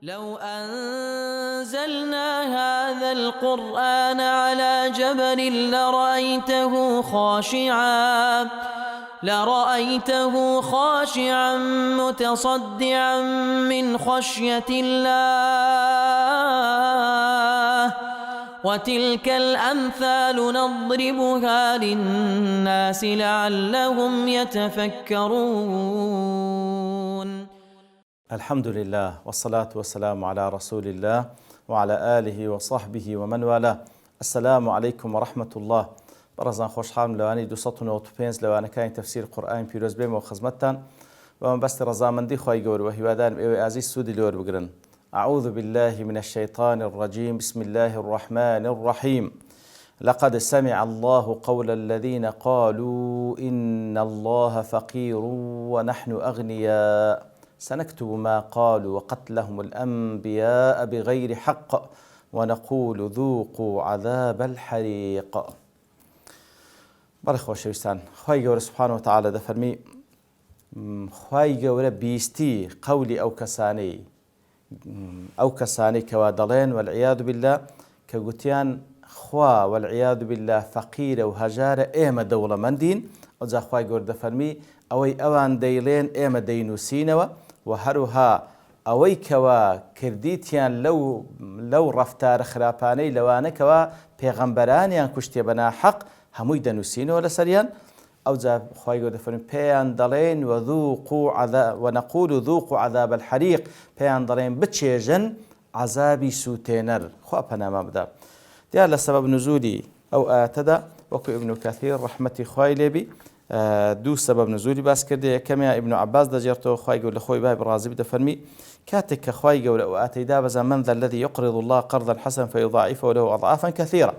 لو أنزلنا هذا القرآن على جبل لرأيته خاشعا متصدعا من خشية الله وتلك الأمثال نضربها للناس لعلهم يتفكرون. الحمد لله والصلاة والسلام على رسول الله وعلى آله وصحبه ومن والاه. السلام عليكم ورحمة الله. برزان خوش حال لواني 295 لوانه كاين تفسير قرآن پیرۆز بێمە و خزمەتتان ومن بەستی ڕەزامەندی خوای گەورە و هیوادارم ئێوەی ئازیز سوودی لێوەر بگرن. أعوذ بالله من الشيطان الرجيم. بسم الله الرحمن الرحيم. لقد سمع الله قول الذين قالوا إن الله فقير ونحن أغنياء سنكتب ما قالوا وقتلهم الأنبياء بغير حق ونقول ذوقوا عذاب الحريق. بەڵێ خۆشەویستان، خوای گەورە سوبحانە وتەعالە دەفەرمی خوای گەورە بیستی قەولی ئەو کەسانەی کەوا دەڵێن والعیاذ بالله کە گوتیان خوا والعیاذ بالله فەقیرە و هەژارە ئێمە دەوڵەمەندین. ئەوجا خوای گەورە دەفەرمی ئەوەی ئەوان دەیڵێن ئێمە دەینووسینەوە و هەروها ئەوەی کەوا کردیتیان لەو ڕەفتارە خراپانەی لەوانە کەوا پێغەمبەرانیان کوشتێ بە ناحەق هەمووی دەنووسینەوە لەسەریان. ئەوجا خوای گەورە دەفەرمی پێیان دەڵێن ونقول ذوقوا عذاب الحريق، پێیان دەڵێن بچێژن عەزابی سوتێنەر. خوا پەنامان بدە. دیار لە سەبەب نزولی ئەو ئایەتەدا وەکو ئیبن کەثیر ڕەحمەتی خوای لێبی دوو سەبەب نزولی باس کردێ. یەکەمیان ئیبن عەباس دەجێڕێتەوە خوای گەورە لە خۆی بای ڕازی دەفەرمی کاتێک کە خوای گەورە ئەو ئایەتەی دابەزان من ذا الذي يقرض الله قرضا حسنا فيضاعفه له أضعافا كثيرة.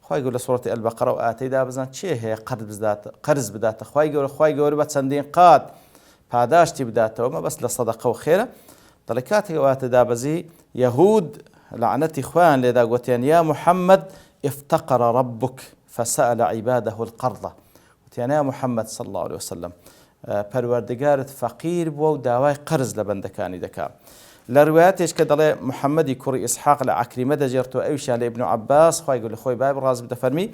خوای گەورە لە سوورەتی ئەلبەقەرە و ئایەتەی دابەزان چێ هەیە قەرز بداتە خوای گەورە بە چەندین قات پاداشتی بداتەوە مە بەس لە سەدەقە و خێرە. دەڵێ کاتێک ئەو ئایەتە دابەزی یەهود لعنەتی خوایان لێدا گوتیان یا محەممەد افتقر ربك فسأل عباده القرض. وتیان یا محەممەد صلی الله عليه وسلم پەروەردگارت فەقیر بووە و داوای قەرز لە بەندەکانی دەکات. لە ڕوایەتێک کە دەڵێ محەممەدی کوڕی ئیسحاق لە عەکریمە دەجێڕێتەوە ئەویشیان لە ئیبن عەباس خوای گەورە لە خۆی بای ڕازی دەفەرمی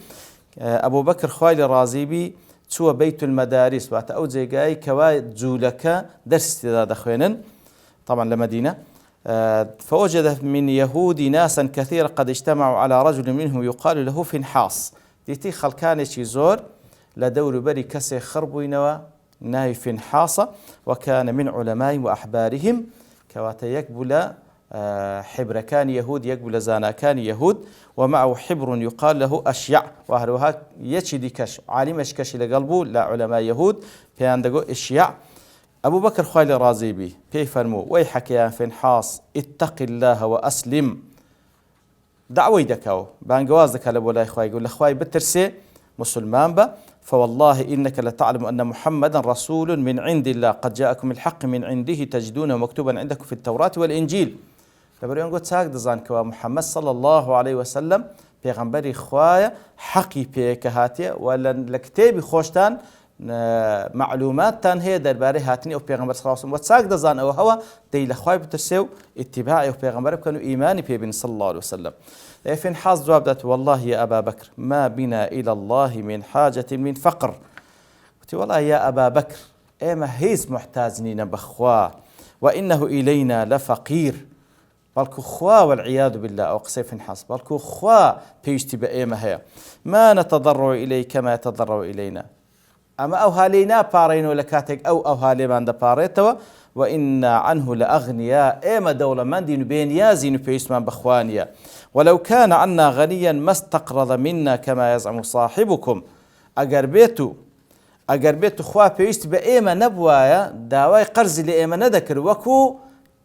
ئەبوو بەکر خوای لە ڕازیبی چووە بەیت المەداریس واتە ئەو جێگای کەوا جوولەکە دەرسی تێدا دەخوێنن طبعا لە مەدینە. فوجد من يهود ناسا كثيرا قد اجتمعوا على رجل منهم يقال له فنحاس. دیتی خەڵکانێکی زۆر لە دەوروبەری کەسێک خڕبووینەوە ناوی فنحاسە وكان من علماء وأحبارهم كواتا يقبل حبركان يهود يقبل زاناكان يهود ومعه حبر يقال له أشيع وهروها يشدي كش عالمش كش لقلبه لا علماء يهود بياندقو أشيع. أبو بكر خوالي رازي بي بيفرمو ويحك يا فنحاس اتق الله وأسلم دعوي دكاو بانقواز دكا لبولاي خواي يقول لخواي بترسي مسلمان با فوالله إنك لتعلم أن محمدا رسول من عند الله قد جاءكم الحق من عنده تجدونه مكتوبا عندكم في التوراة والإنجيل. لبريون قلت ساق دزان كوا محمد صلى الله عليه وسلم بيغنبري خوايا حقي بيكهاتي ولا لكتابي خوشتان معلومات تان هي درباري هاتني أو بيغنبر صلى الله عليه وسلم وتساق دزان أو هوا دي لخواي بترسيو اتباعي أو بيغنبر كانوا إيماني بيبن صلى الله عليه وسلم. فين حاز جواب دات والله يا أبا بكر ما بنا إلى الله من حاجة من فقر. قلت والله يا أبا بكر إما هيز محتاجين بخوا وإنه إلينا لفقير بلكو خوا والعياذ بالله أو قصي فنحاس بلكو خوا بيشتي بإيما هي ما نتضرع إليه كما يتضرع إلينا أما أو هالينا بارينو لكاتك أو هالي من دباريتوا وإن عنه لأغنياء إيما دولة من دين بين يازين بيسمان بخوانيا ولو كان عنا غنيا ما استقرض منا كما يزعم صاحبكم. أجر بيتو خوا بيست بإيما نبوايا داواي قرز لإيما ندكر وكو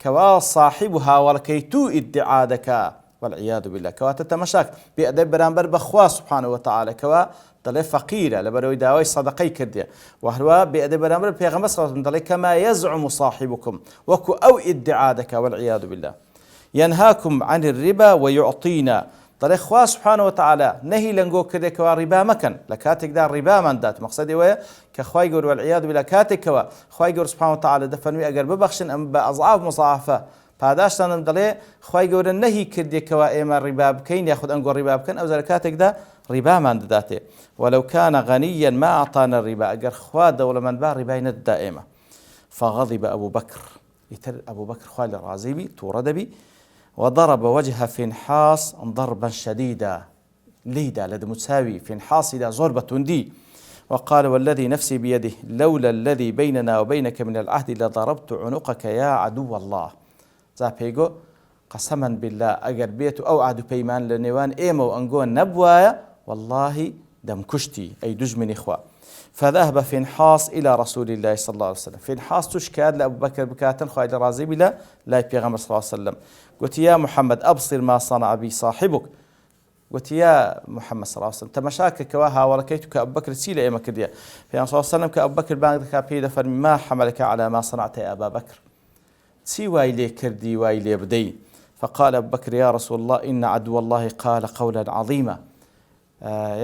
كوا صاحبها ولكيتو ادعادك والعياذ بالله كوا تتمشاك بأدب برانبر بخوا سبحانه وتعالى كوا دلي فقيرة لبروي داواي صدقي كردية وهو بأدب برانبر بيغمبر صلى الله عليه وسلم كما يزعم صاحبكم وكو أو ادعادك والعياذ بالله. ينهاكم عن الربا ويعطينا دەڵێ خوا سبحانه وتعالى نهي لەنگۆ کردێکەوە ڕیبا مەکەن لە کاتێکدا ڕیبامان دات مەقسەدی وەیە کە خوای گەورە والعیاذ بالله کاتێکەوە خوای گەورە سبحانه وتعالى دەفەرمی ئەگەر ببەخشن ئەم بە ئەضعاف مضاعفە پاداشتانم دەڵێ خوای گەورە نەهی کردێکەوە ئێمە ڕیبا بکەین یاخود ئەنگۆ ڕیبا بکەن ئەو زارە کاتێکدا ڕیبامان دەداتێ وەلەو کانە غەنیەن ما ئەعطانە ڕیبا ئەگەر خوا دەوڵەمەند با ڕیبای نەدەدا ئێمە فغضب أبو بكر يتر أبو بكر خوال الرازيبي توردبي وضرب وجه فنحاس ضربا شديدا ليدا لد متساوي فنحاس إلى ضربة دي وقال والذي نفسي بيده لولا الذي بيننا وبينك من العهد لضربت عنقك يا عدو الله زابيغو قسما بالله أجر بيت أو عدو بيمان لنيوان إيمو أنقون نبوايا والله دم كشتي أي دجمن إخوة فذهب فنحاس إلى رسول الله صلى الله عليه وسلم فنحاس تشكاد لأبو بكر بكاتن خوالي الرازي بلا لا يبيغمر صلى الله عليه وسلم قلت يا محمد أبصر ما صنع بي صاحبك قلت يا محمد صلى الله عليه وسلم تمشاك كواها ولكيتك أبو بكر سيلة إيما كرديا في صلى الله عليه وسلم كأبو بكر بانك كابيدة فرمي ما حملك على ما صنعت يا أبا بكر سي وايلي كردي وايلي بدي فقال أبو بكر يا رسول الله إن عدو الله قال قولا عظيما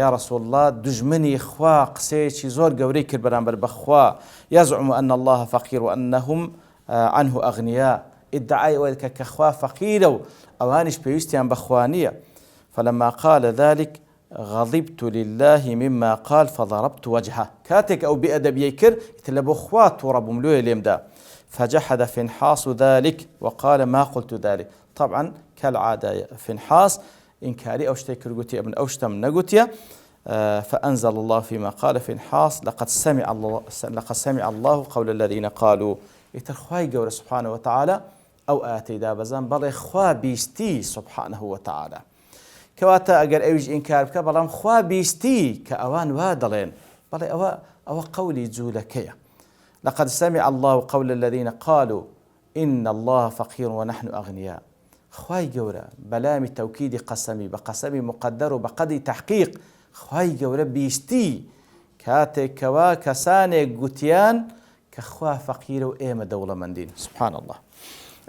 يا رسول الله دجمني خوا قسيشي زور قوري كر برانبر بخوا يزعم أن الله فقير وأنهم عنه أغنياء ادعاء وذلك كخوا فقير أوانش بيستيان بخوانية فلما قال ذلك غضبت لله مما قال فضربت وجهه كاتك أو بأدب يكر يتلبو خوات ورب ملوه اليمدا فجحد فنحاس ذلك وقال ما قلت ذلك طبعا كالعادة فنحاس إنكاري أوشتي كرغوتي ابن أوشتم نغوتيا فأنزل الله فيما قال فنحاس لقد سمع الله قول الذين قالوا يترخواي قول سبحانه وتعالى أو آتي دابزان بل إخوا بيستي سبحانه وتعالى كواتا أجر أوج إنكار بك بلام خوا بيستي كأوان وادلين بل أو قولي جولكيا لقد سمع الله قول الذين قالوا إن الله فقير ونحن أغنياء خواي جورا بلام توكيد قسمي بقسمي مقدر وبقدي تحقيق خواي جورا بيستي كاتي كوا كساني قتيان كخوا فقير وإيما دولة من دين سبحان الله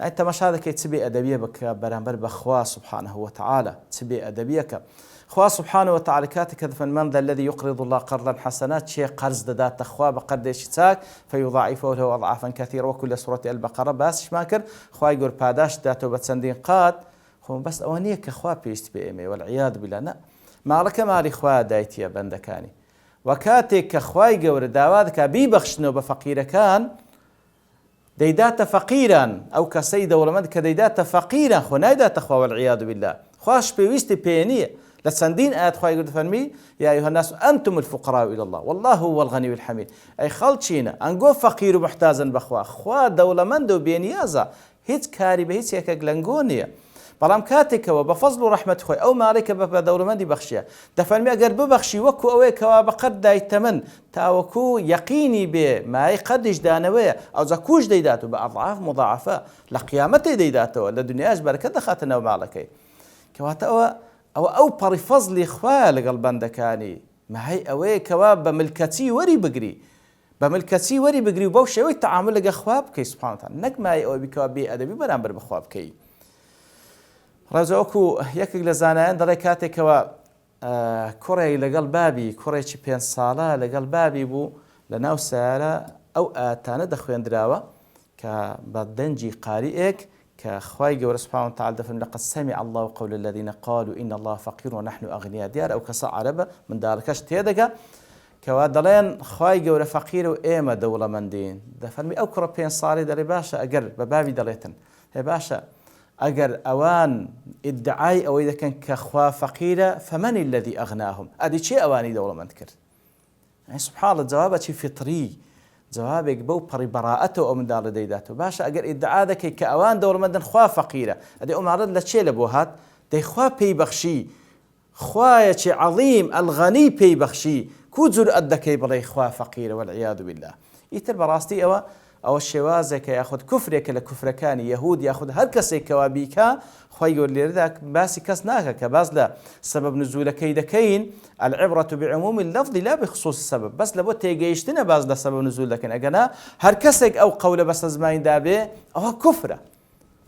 أنت مش هذا كي تبي أدبية بك برانبر بخوا سبحانه وتعالى تبي أدبيك خوا سبحانه وتعالى كاتك من ذا الذي يقرض الله قرضا حسنات شيء قرض دات خوا بقدر شتاك فيضاعفه له أضعافا كثيرة وكل سورة البقرة بس شماكر خوا يقول باداش داتو بتسندين قاد خو بس أوانيك خوا بيست بإيمي والعياذ بالله نا ما لك مالي خوا دايتي بندكاني وكاتك خوا يقول داوادك بيبخشنو بفقير كان ديدات فقيرا أو كسيد ولمد كديدات فقيرا خو نايدات خوا والعياذ بالله خواش بيست بينيه لسندين آيات خواهي قد فرمي يا أيها الناس أنتم الفقراء إلى الله والله هو الغني والحميد أي خلچينا أنقو فقير محتاجا بخوا خوا دولة من دو بينيازا هيت كاري بهيت يكا قلنقونيا بلام كاتك وبفضل رحمة خوي أو مالك بدولة من دي بخشيا دفرمي أقر ببخشي وكو أويك وبقد داي تمن تاوكو يقيني به ما يقدش دانوية أو زكوش ديداتو بأضعاف مضاعفة لقيامتي ديداتو لدنياش بركة دخاتنا ومالكي كواتا أو برفضل خوا لقل بندكاني ما هي أوي كواب بملكتي وري بقري وبوشي أوي تعامل لقى خواب كي سبحانه وتعالى نك ما هي أوي بكواب بي أدبي برامبر بخواب كي رازوكو يكك لزانان دلي كاتي كوا كوري لقل بابي كوري چي بين صالة لقل بابي بو لناو سالة أو آتانا دخوين دراوة كبدنجي قارئك كخواي جور سبحانه وتعالى دفن لقد سمع الله قول الذين قالوا إن الله فقير ونحن أغنياء ديار أو كسا عربة من داركش تيدك كوادلين خواي جور فقير وإيما دولة من دين دفن أو كربين صاري داري باشا أجر ببابي دليتن هي باشا أجر أوان ادعاي أو إذا كان كخوا فقيرة فمن الذي أغناهم أدي شيء أواني دولة من تكر يعني سبحان الله جوابه شيء فطري جوابك بو بري براءته أو من دار ديداته باشا أجر ادعاء ذكي كأوان دولة مدن خوا فقيرة أدي أمارد لتشي لبوهات دي خوا بي بخشي خوايا عظيم الغني بي بخشي كوزر أدكي بلي خوا فقيرة والعياذ بالله يتر براستي أو الشوازك ياخذ كفرك لكفر كان يهود ياخذ هر كسي كوابيكا خوا يقول لي ذاك باسي كسناك كباز لا سبب نزول كيدكين العبرة بعموم اللفظ لا بخصوص السبب بس لابد تيجيشتنا باز لا سبب نزول لكن أجنا هر كسك أو قول بس زمان دابه أو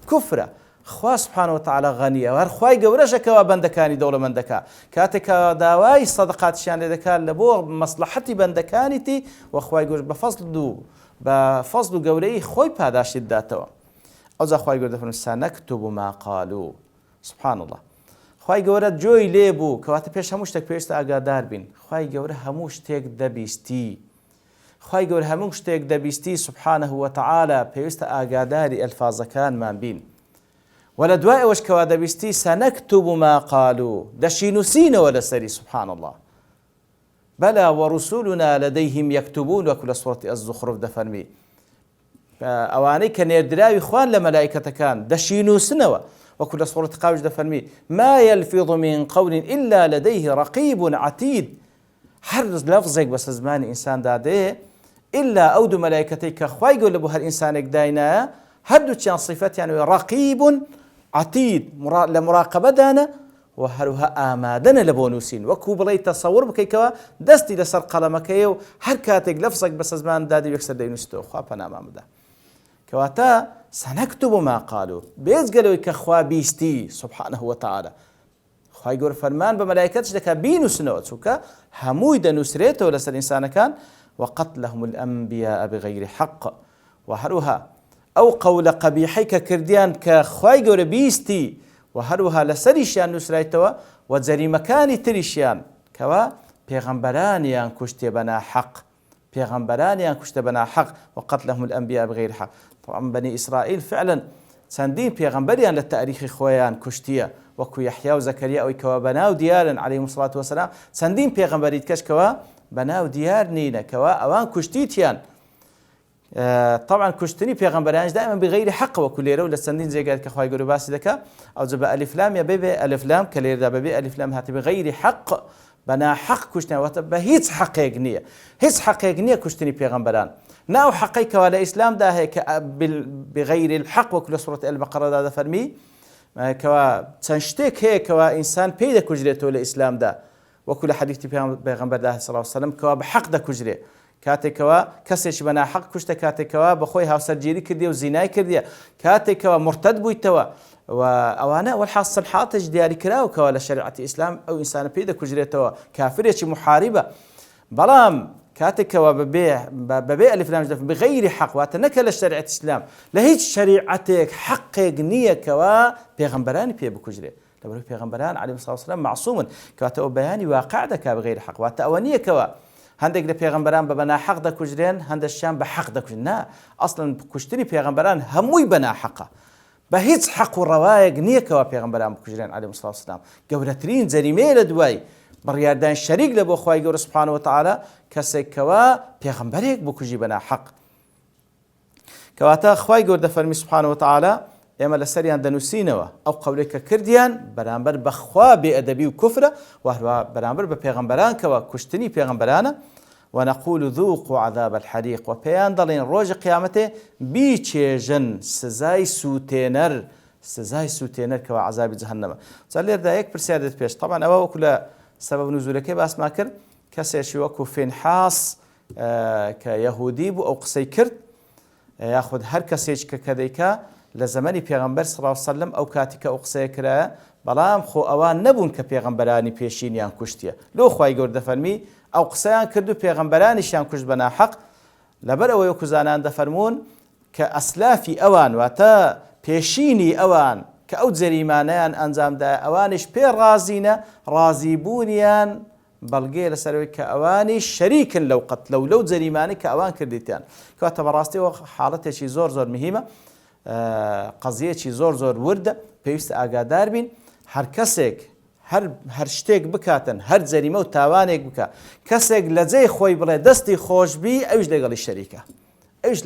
كفرة خوا سبحانه وتعالى غنية وهر خواي جورش كوابندكاني دولة مندكا كاتك داواي صدقات شان لذكاء لبو مصلحتي بندكانتي وخواي جورش بفضل جوري خوي باداش الداتوا ئەوجا خوای گەورە دەفەرمێت سەنەکتوب ما قالوا. سبحان الله. خوای گەورە جۆی لێ بوو کەواتە پێش هەموو شتێک پێویستە ئاگادار بین. خوای گەورە هەموو شتێک دەبیستی. خوای گەورە هەموو شتێک دەبیستی سبحانه وتعالى پێویستە ئاگاداری ئەلفازەکانمان بین. وە لە دوای ئەوەش کەوا دەبیستی سەنەکتوب ما قالوا دەشینوسینەوە لەسەری سبحان الله. بەلا وەڕسولنا لەدەیهم یەکتوبون وەکو لە سوورەتی ئەززوخرف دەفەرمی ئەوانەی کە نێردراوی خوان لە مەلایکەتەکان دەشینوسنەوە وەکو لە سوورەتی قاوش دەفەرمی ما يلفظ من قول إلا لديه رقيب عتيد. هەر لەفزێک بەسە زمانی ئینساندا دەیە إلا ئەو دوو مەلایکەتەی کە خوای گەورە بۆ هەر ئینسانێک داینایە هەردووچیان صیفەتیان رقيب عتيد لە مراقبەدانە و هەروها ئامادەنە لە بۆ نووسین وەکو بڵێ تەسەور بکەیتەوە دەستی لەسەر قەڵەمەکەیە و هەر کاتێک لەفزێک بەسە زماندا یەکسەر دەینووسێتەوە. خوا پەنامان بدە. کەواتە سەنەکتوب ما قالوا بێجگەلەوەی کە خوا بیستی سبحانه وتعالى. خوای گەورە فەرمان بە مەلایکەتش دەکا بینووسنەوە چونکە هەمووی دەنووسرێتەوە لەسەر ئینسانەکان وقتلهم الأنبياء بغير حق. و هەروها ئەو قەولە قەبیحەی کە کردیان کە خوای گەورە بیستی و هەروها لەسەریشیان نووسرایتەوە و جەریمەکانی تریشیان کەوا پێغەمبەرانیان کوشتێ بە ناحەق. پێغەمبەرانیان کوشتە بە ناحەق وقتلهم الأنبياء بغير حق. طبعا بني إسرائيل فعلا چەندین پێغەمبەریان لە تاریخی خۆیان کوشتیە وەکو یەحیا و زەکەریا ئەوەی کەوا بەناو دیارن عەلەیهیمو الصەلاة وەسەلام چەندین پێغەمبەریت کەش کەوا بەناو دیار نینە کەوا ئەوان کوشتیتیان. طبعا کوشتنی پێغەمبەرانیش دائما بغير حق وەکو لێرە و لە چەندین جێگات کە خوای گەورە باسی دەکا ئەوجا بە ئەلیف لام یا بێبێ ئەلیف لام کە لێرەدا بەبێ ئەلیف لام هاتی بغير حق بنا حق کوشتنەوەتە بە هیچ حەقێک نییە. هیچ حەقێک نییە کوشتنی پێغەمبەران. ناو حەقەی کەوا لە ئیسلامدا هەیە کە بغير الحق وەکو لە سوورەتی ئەلبەقەرەدا دەفەرمی کەوا چەند شتێک هەیە کەوا ئینسان پێی دەکوژرێتەوە لە ئیسلامدا وەکو لە حەدیثی پێغەمبەردا صلی الله علیه وسلم کەوا بە حەق دەکوژرێ. کاتێکەوە کەسێکی بە ناحەق کوشتە کاتێکەوە بەخۆی هاوسەرگیری کردی و زینای کردیە کاتێکەوە مرتد بوویتەوە و ئەوانە والحاصل حاتش دیاری کراوکەوە لە شەریعەتی ئیسلام ئەو ئینسانە پێی دەکوژرێتەوە کافرێکی محاربە. بەڵام کاتێکەوە بەبێ ئەلیف لام بغير حق واتە نەکە لە شەریعەتی ئیسلام لە هیچ شەریعەتێک حەقێک نییە کەوا پێغەمبەرانی پێ بکوژرێت. لەبەرەوەی پێغەمبەران عەلەیهیمو الصەلاة وەسەلام معسوومن کەواتە ئەو بەیانی واقع دەکا بغير حق واتە ئەوە نییە کەوە هەندێک لە پێغەمبەران بە ناحەق دەکوژرێن هەندێکیان بە حەق دەکوژرێن. نا ئەسڵەن کوشتنی پێغەمبەران هەمووی بە ناحەقە بە هیچ حەق و ڕەوایەک نییە کەوا پێغەمبەران بکوژرێن عەلەیهیمو الصەلاة وەسەلام. گەورەترین جەریمەیە لە دوای بڕیاردان شەریک لە بۆ خوای گەورە سبحانه وتعالى کەسێک کەوا پێغەمبەرێک بکوژی بە ناحەق. کەواتە خوای گەورە دەفەرمی سبحانه وتعالى ئێمە لەسەریان دەنووسینەوە ئەو قەولێک کە کردیان بەرامبەر بەخوا بێئەدەبی و کوفرە و هەروە بەرامبەر بە پێغەمبەران کەوا کوشتنی پێغەمبەرانە ونقول ذوقوا عذاب الحريق وبيان دلين روج قيامته بيچێژن سزای سوتێنەر کەوا عذابی جەهەنەمە. جا لێرەدا یەک پرسیار دێت پێش طبعا ئەوە وەکو لە سەبەب نوزولەکەی باسمان کرد کەسێکی وەکو فینحاس کە یەهودی بوو ئەو قسەی کرد یاخود هەر کەسێک کە دەیکا لە زەمەنی پێغەمبەر صلی الله علیه وسلم ئەو کاتی کە ئەو قسەیە کرایە بەڵام خۆ ئەوان نەبوون کە پێغەمبەرانی پێشینیان کوشتیە. لۆ خوای گەورە دەفەرمی ئەو قسەیان کرد و پێغەمبەرانیشیان کوشت بە ناحەق لەبەر ئەوەی وەکو زانان دەفەرمون کە ئەسلافی ئەوان واتە پێشینی ئەوان کە ئەو جەریمانەیان ئەنجامدایە ئەوانیش پێ ڕازینە ڕازیبوونیان بەڵگەیە لەسەرەوەی کە ئەوانی شەریکن لەو قەتلە و لەو جەریمانەی کە ئەوان کردیتیان. کەواتە بەڕاستیەوە حاڵەتێکی زۆر زۆر مهمە قەزیەکی زۆر زۆر وردە پێویستە ئاگادار بین هەر کەسێک هەر شتێک بکاتن هەر جەریمە و تاوانێک بکە کەسێک لە جێی خۆی بڵێ دەستی خۆشبی ئەوش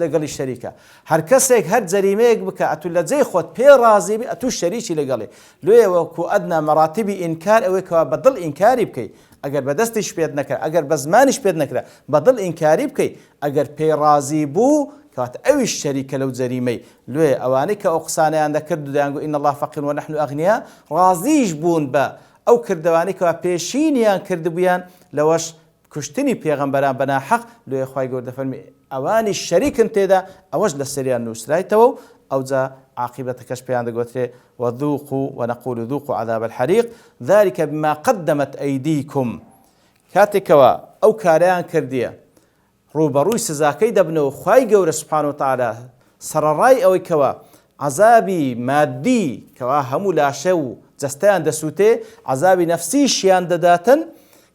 لەگەڵی شەریکە هەر کەسێک هەر جەریمەیەک بکە ئەتو لە جێی خۆت پێ ڕازیبی ئەتو شەریکی لەگەڵی. لێ وەکو ئەدنا مەراتیبی ئینکار ئەوەی کەوا بەدڵ ئینکاری بکەیت ئەگەر بە دەستیش پێت نەکرا ئەگەر بە زمانیش پێت نەکرا بەدڵ ئینکاری بکەیت ئەگەر پێ ڕازی بوو کەواتە ئەویش شەریکە لەو جەریمەی. لێ ئەوانەی کە ئەو قسانەیان دەکرد و دەیانگو ئین الله فەقیر ونحن ئەغنیا ڕازیش بوون بە ئەو کردوانی کەوا پێشینیان کردبوویان لەوەش کوشتنی پێغەمبەران بە ناحەق لێ خوای گەورە دەفەرمی ئەوانی شەریکن تێدا ئەوەش لە سەریان نووسرایتەوە و ئەوجا عاقبەتەکەش پێیان دەگوترێ وذوقوا ونقول ذوقوا عذاب الحريق ذلك بما قدمت أيديكم. کاتێکەوە ئەو کارەیان کردیە ڕوبەڕووی سزاکەی دەبنەوە خوای گەورە سبحانه وتعالى سەرەڕای ئەوەی کەوە عذابی مادی کەوا هەموو لاشە و جەستەیان دەسووتێ، عذابی نەفسیشیان دەداتن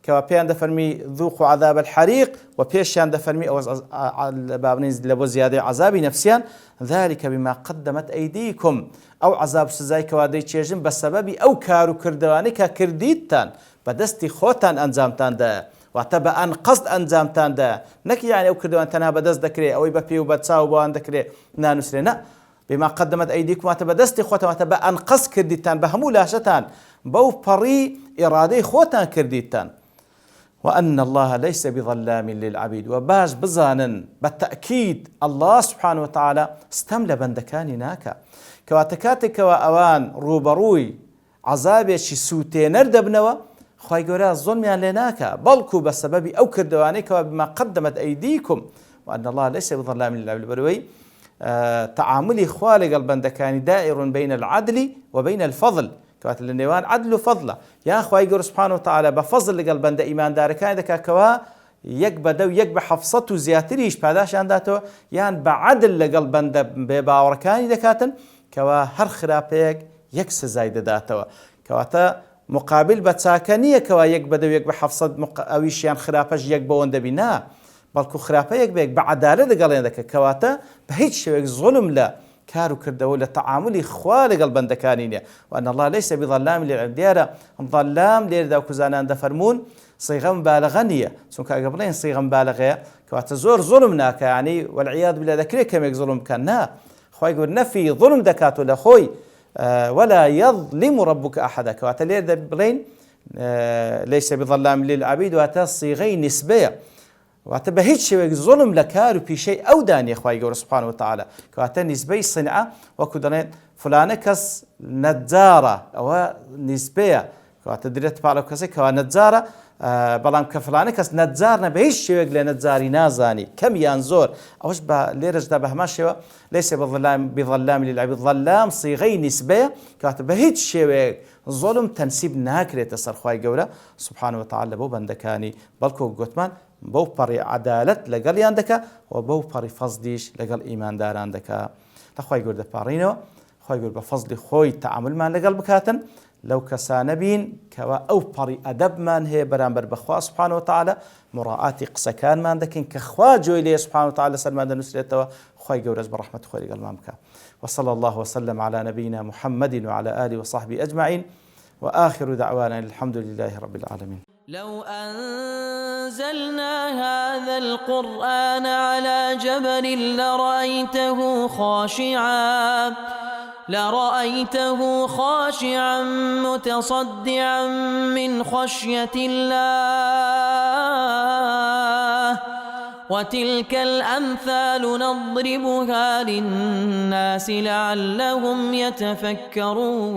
کەوا پێیان دەفەرمی ذوقوا عذاب الحریق و پێشیان دەفەرمی ئەوە بابنین لە بۆ زیادەی عذابی نەفسیان ذلك بما قدمت ئەیدیکم، ئەو عذاب سزای کەوا دەیچێژن بە سەبەبی ئەو کار و کردوانەی کە کردیتتان بە دەستی خۆتان ئەنجامتاندایە، واتە بە ئەن قەسد ئەنجامتاندایە، نەک یعنی ئەو کردوان تەنها بەدەست دەکرێت ئەوەی بە پێ و بە چاو بۆوان دەکرێت نانووسرێ، نە بما قدمت ئەیدیکم واتە بە دەستی خۆتان، واتە بە ئەن قەسد کردیتان بە هەموو لاشەتان بەو پەڕی ئیرادەی خۆتان کردیتان. وأن الله ليس بظلام للعبيد، وباش بزانن بالتأكيد الله سبحانه وتعالى استمل بندكاني ناكا كواتكاتك وأوان روبروي عذابشي سوتي نردبنوا خواهي قولا الظلم لناكا بلكو بسبب أو كردوانيك وبما قدمت أيديكم، وأن الله ليس بظلام للعبيد بروي تعاملي خوالق البندكاني دائر بين العدل وبين الفضل، كوات النيوان عدل وفضله يا أخوي يقول سبحانه وتعالى بفضل لقل بند إيمان داركان دكا كوا يك بدو يك بحفصته زياتريش بعداش عنداتو يعني بعدل لقل بند بباوركان دكاتن كوا هر خرابيك يك سزايد داتوا كواتا مقابل بتساكنية كوا يك بدو يك بحفصة أويش يعني خرابش يك بوند بنا بلكو خرابيك بيك بعدالة لقل دكا كواتا بهيتش ظلم لا كارو كردو لتعاملي خوالق البندكانينيا، وأن الله ليس بظلام للعبد ظلام لير داو كزانان دفرمون صيغة مبالغة سونك قبلين صيغة مبالغة كوات زور ظلمناك يعني والعياذ بالله ذكري كم يظلم كان خوي يقول نفي ظلم دكاتو لخوي ولا يظلم ربك أحدا كوات لير دبلين ليس بظلام للعبيد وات صيغة نسبية واتە هیچ شێوەیەک ظلم لە کار و پیشەی ئەو دانیە خوای گەورە سوبحانەهو وتەعالا کەواتە نیسبەی سنعە وەکو دەڵێن فلانە کەس نەجارە ئەوە نیسبەیە کەواتە درێت پاڵەو کەسێک کەوا نەجارە بەڵام کە فلانە کەس نەجارنە بە هیچ شێوەیەک لە نەجاری نازانی کەم یان زۆر ئەوەش بە لێرەشدا بە هەمان شێوە لەیسە بظلام للعبید ظلام صیغەی نیسبەیە کەواتە بە هیچ شێوەیەک ظلم تەنسیب ناکرێتە سەر خوای گەورە سوبحانەهو وتەعالا بۆ بەندەکانی بەڵکو گوتمان بەو پەڕی عەدالەت لەگەڵیان دەکا و بەو پەڕی فەزلیش لەگەڵ ئیمانداران دەکا لە خوای گەورە دەپاڕینەوە خوای گەورە بە فەزلی خۆی تەعاملمان لەگەڵ بکاتن لەو کەسانە بین کەوا ئەو پەڕی ئەدەبمان هەیە بەرامبەر بەخوا سوبحانەهو وتەعالا مڕاعاتی قسەکانمان دەکەین کە خوا جۆی لێ سوبحانەهو وتەعالا سەرمان دەنووسرێتەوە خوای گەورەش بە ڕەحمەتی خۆی لەگەڵمان بکات وصلى الله وسلم على نبينا محمد وعلى آله وصحبه أجمعين وآخر دعوانا الحمد لله رب العالمين. لو أنزلنا هذا القرآن على جبل لرأيته خاشعا متصدعا من خشية الله وتلك الأمثال نضربها للناس لعلهم يتفكرون.